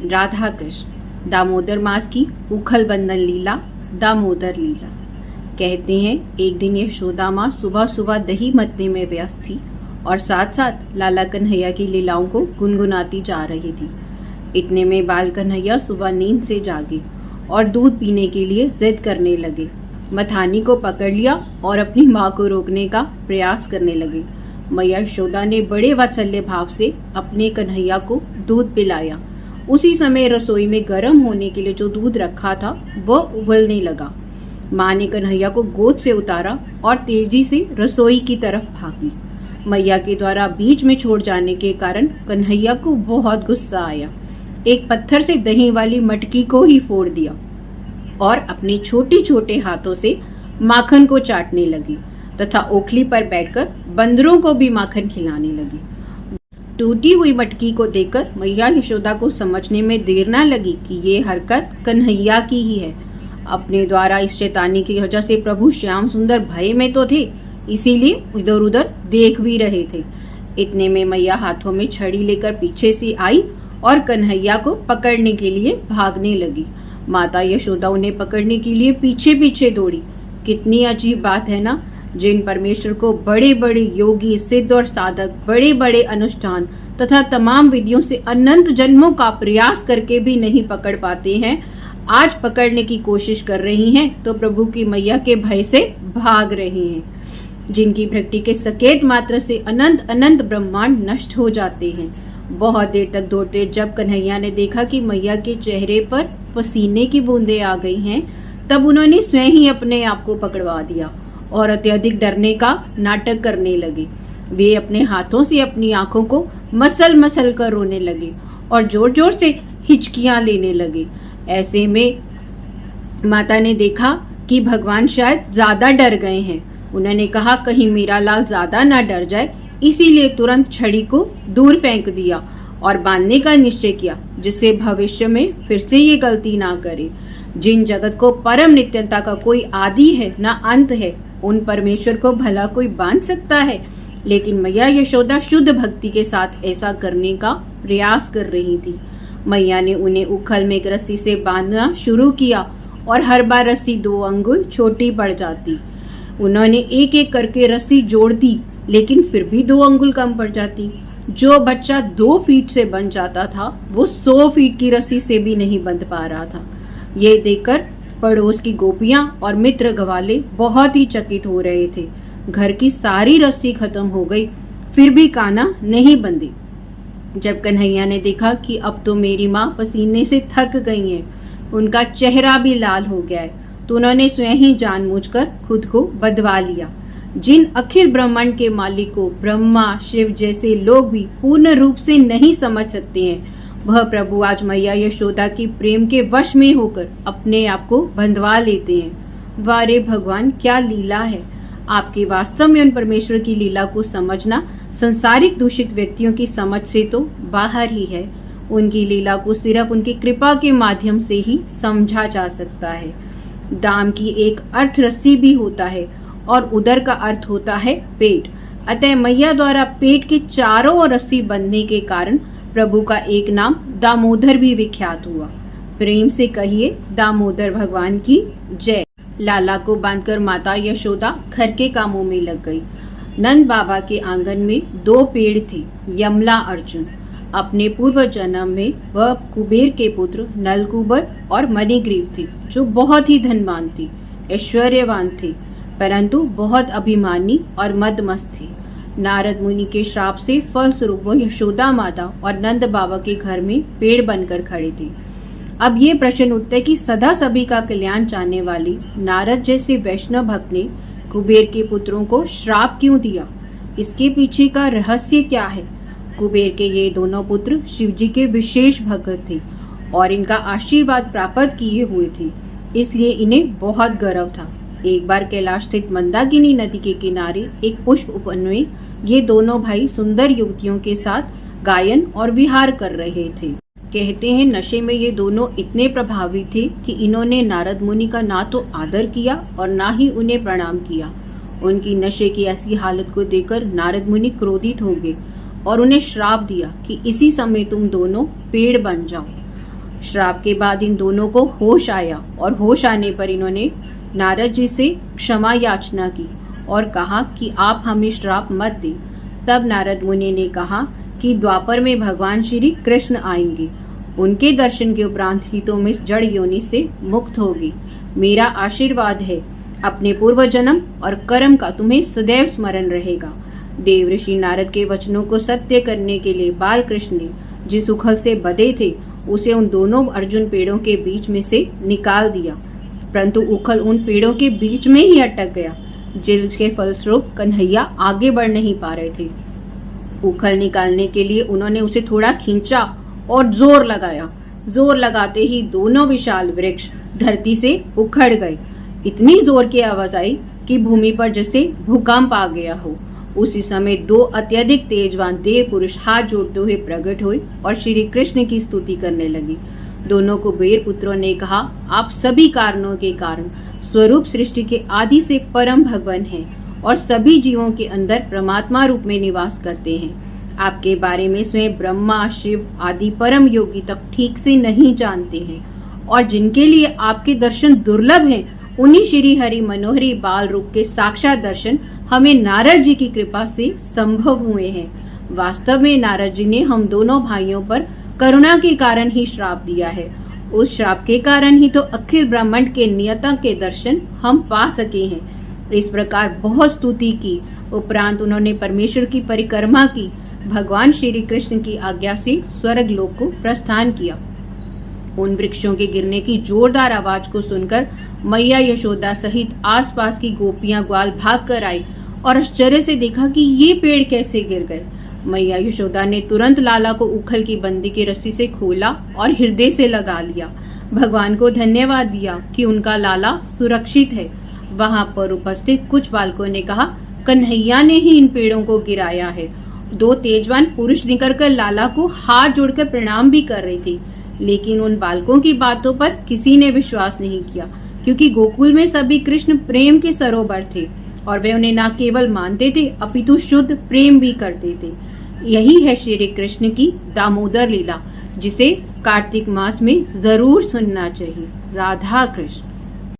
राधा कृष्ण, दामोदर मास की उखल बंधन लीला, दामोदर लीला। कहते हैं एक दिन यशोदा माँ सुबह सुबह दही मथने में व्यस्त थी और साथ साथ लाला कन्हैया की लीलाओं को गुनगुनाती जा रही थी। इतने में बाल कन्हैया सुबह नींद से जागे और दूध पीने के लिए जिद करने लगे। मथानी को पकड़ लिया और अपनी माँ को रोकने का प्रयास करने लगे। मैया यशोदा ने बड़े वात्सल्य भाव से अपने कन्हैया को दूध पिलाया। उसी समय रसोई में गर्म होने के लिए जो दूध रखा था वह उबलने लगा। माँ ने कन्हैया को गोद से उतारा और तेजी से रसोई की तरफ भागी। मैया के द्वारा बीच में छोड़ जाने के कारण कन्हैया को बहुत गुस्सा आया। एक पत्थर से दही वाली मटकी को ही फोड़ दिया और अपने छोटे छोटे हाथों से माखन को चाटने लगी तथा ओखली पर बैठकर बंदरों को भी माखन खिलाने लगी। टूटी हुई मटकी को देखकर मैया यशोदा को समझने में देर न लगी कि ये हरकत कन्हैया की ही है। अपने द्वारा इस शैतानी की वजह से प्रभु श्याम सुंदर भय में तो थे, इसीलिए इधर उधर देख भी रहे थे। इतने में मैया हाथों में छड़ी लेकर पीछे से आई और कन्हैया को पकड़ने के लिए भागने लगी। माता यशोदा उन्हें पकड़ने के लिए पीछे पीछे दौड़ी। कितनी अजीब बात है ना, जिन परमेश्वर को बड़े बड़े योगी, सिद्ध और साधक बड़े बड़े अनुष्ठान तथा तमाम विधियों से अनंत जन्मों का प्रयास करके भी नहीं पकड़ पाते हैं, आज पकड़ने की कोशिश कर रही हैं तो प्रभु की मैया के भय से भाग रही हैं। जिनकी भक्ति के सकेत मात्र से अनंत अनंत ब्रह्मांड नष्ट हो जाते हैं। बहुत देर तक दौड़ते जब कन्हैया ने देखा कि मैया के चेहरे पर पसीने की बूंदें आ गई हैं, तब उन्होंने स्वयं ही अपने आप को पकड़वा दिया और अत्यधिक डरने का नाटक करने लगे। वे अपने हाथों से अपनी आंखों को मसल मसल कर रोने लगे और जोर जोर से हिचकियां लेने लगे। ऐसे में माता ने देखा कि भगवान शायद ज्यादा डर गए हैं। उन्होंने कहा कहीं मेरा लाल ज्यादा ना डर जाए, इसीलिए तुरंत छड़ी को दूर फेंक दिया और बांधने का निश्चय किया, जिससे भविष्य में फिर से ये गलती ना करे। जिन जगत को परम नित्यता का कोई आदि है ना अंत है, उन परमेश्वर को भला कोई बांध सकता है। लेकिन मैया यशोदा शुद्ध भक्ति के साथ ऐसा करने का प्रयास कर रही थी। मैया ने उन्हें उखल में एक रस्सी से बांधना शुरू किया और हर बार रस्सी 2 अंगुल छोटी पड़ जाती। उन्होंने एक एक करके रस्सी जोड़ दी, लेकिन फिर भी 2 अंगुल कम पड़ जाती। जो बच्चा 2 फीट से बंध जाता था वो 100 फीट की रस्सी से भी नहीं बंध पा रहा था। ये देखकर पड़ोस की गोपियां और मित्र गवाले बहुत ही चकित हो रहे थे। घर की सारी रस्सी खत्म हो गई, फिर भी कान्हा नहीं बंधी। जब कन्हैया ने देखा कि अब तो मेरी माँ पसीने से थक गई हैं, उनका चेहरा भी लाल हो गया है, तो उन्होंने स्वयं ही जानबूझकर खुद को बंधवा लिया। जिन अखिल ब्रह्मांड के मालिक को ब्रह्मा शिव जैसे लोग भी पूर्ण रूप से नहीं समझ सकते हैं, वह प्रभु आज मैया यशोदा की प्रेम के वश में होकर अपने आप को बंधवा लेते हैं। वारे भगवान, क्या लीला है! आपके वास्तव में उन परमेश्वर की लीला को समझना संसारिक दूषित व्यक्तियों की समझ से तो बाहर ही है। उनकी लीला को सिर्फ उनकी कृपा के माध्यम से ही समझा जा सकता है। दाम की एक अर्थ रस्सी भी होता है और उदर का अर्थ होता है पेट। अतः मैया द्वारा पेट के चारों ओर रस्सी बंधने के कारण प्रभु का एक नाम दामोदर भी विख्यात हुआ। प्रेम से कहिए दामोदर भगवान की जय। लाला को बांधकर माता यशोदा घर के कामों में लग गई। नंद बाबा के आंगन में 2 पेड़ थे, यमला अर्जुन। अपने पूर्व जन्म में वह कुबेर के पुत्र नलकूबर और मणिग्रीव थे, जो बहुत ही धनवान थे, ऐश्वर्यवान थे, परंतु बहुत अभिमानी और मदमस्त थे। नारद मुनि के श्राप से फलस्वरूप वह यशोदा माता और नंद बाबा के घर में पेड़ बनकर खड़े थे। अब ये प्रश्न उठता है कि सदा सभी का कल्याण चाहने वाली नारद जैसे वैष्णव भक्त ने कुबेर के पुत्रों को श्राप क्यों दिया? इसके पीछे का रहस्य क्या है? कुबेर के ये दोनों पुत्र शिव जी के विशेष भक्त थे और इनका आशीर्वाद प्राप्त किए हुए थे, इसलिए इन्हें बहुत गर्व था। एक बार कैलाश स्थित मंदाकिनी नदी के किनारे एक पुष्प उपवन में ये दोनों भाई सुंदर युवतियों के साथ गायन और विहार कर रहे थे। कहते हैं नशे में ये दोनों इतने प्रभावी थे कि इन्होंने नारद मुनि का ना तो आदर किया और ना ही उन्हें प्रणाम किया। उनकी नशे की ऐसी हालत को देखकर नारद मुनि क्रोधित हो गए और उन्हें श्राप दिया कि इसी समय तुम दोनों पेड़ बन जाओ। श्राप के बाद इन दोनों को होश आया और होश आने पर इन्होंने नारद जी से क्षमा याचना की और कहा कि आप हमें श्राप मत दें। तब नारद मुनि ने कहा कि द्वापर में भगवान श्री कृष्ण आएंगे, उनके दर्शन के उपरांत ही तुम इस जड़ योनि से मुक्त होगी। मेरा आशीर्वाद है, अपने पूर्व जन्म और कर्म का तुम्हें सदैव स्मरण रहेगा। देव ऋषि नारद के वचनों को सत्य करने के लिए बाल कृष्ण ने जिस उखल से बंधे थे उसे उन दोनों अर्जुन पेड़ों के बीच में से निकाल दिया, परंतु उखल उन पेड़ों के बीच में ही अटक गया, जिसके फलस्वरूप कन्हैया आगे बढ़ नहीं पा रहे थे। उखल निकालने के लिए उन्होंने उसे थोड़ा खींचा और जोर लगाया। जोर लगाते ही दोनों विशाल वृक्ष धरती से उखड़ गए। इतनी जोर की आवाज आई कि भूमि पर जैसे भूकंप आ गया हो। उसी समय दो अत्यधिक तेजवान देव पुरुष हाथ जोड़ते हुए प्रकट हुए और श्री कृष्ण की स्तुति करने लगे। दोनों कुबेर पुत्रों ने कहा, आप सभी कारणों के कारण स्वरूप सृष्टि के आदि से परम भगवान हैं और सभी जीवों के अंदर परमात्मा रूप में निवास करते हैं। आपके बारे में स्वयं ब्रह्मा, शिव आदि परम योगी तक ठीक से नहीं जानते हैं और जिनके लिए आपके दर्शन दुर्लभ हैं, उन्हीं श्री हरि मनोहरी बाल रूप के साक्षात दर्शन हमें नारद जी की कृपा से संभव हुए हैं। वास्तव में नारद जी ने हम दोनों भाइयों पर करुणा के कारण ही श्राप दिया है। उस श्राप के कारण ही तो अखिल ब्रह्मांड के नियता के दर्शन हम पा सके हैं। इस प्रकार बहुत स्तुति की उपरांत उन्होंने परमेश्वर की परिक्रमा की, भगवान श्री कृष्ण की आज्ञा से स्वर्ग लोक को प्रस्थान किया। उन वृक्षों के गिरने की जोरदार आवाज को सुनकर मैया यशोदा सहित आसपास की गोपियां ग्वाल भाग कर आई और आश्चर्य से देखा कि ये पेड़ कैसे गिर गए। मैया यशोदा ने तुरंत लाला को उखल की बंदी की रस्सी से खोला और हृदय से लगा लिया। भगवान को धन्यवाद दिया कि उनका लाला सुरक्षित है। वहां पर उपस्थित कुछ बालकों ने कहा, कन्हैया ने ही इन पेड़ों को गिराया है। दो तेजवान पुरुष निकलकर लाला को हाथ जोड़कर प्रणाम भी कर रही थी, लेकिन उन बालकों की बातों पर किसी ने विश्वास नहीं किया, क्योंकि गोकुल में सभी कृष्ण प्रेम के सरोवर थे और वे उन्हें न केवल मानते थे अपितु शुद्ध प्रेम भी करते थे। यही है श्री कृष्ण की दामोदर लीला, जिसे कार्तिक मास में जरूर सुनना चाहिए। राधा कृष्ण।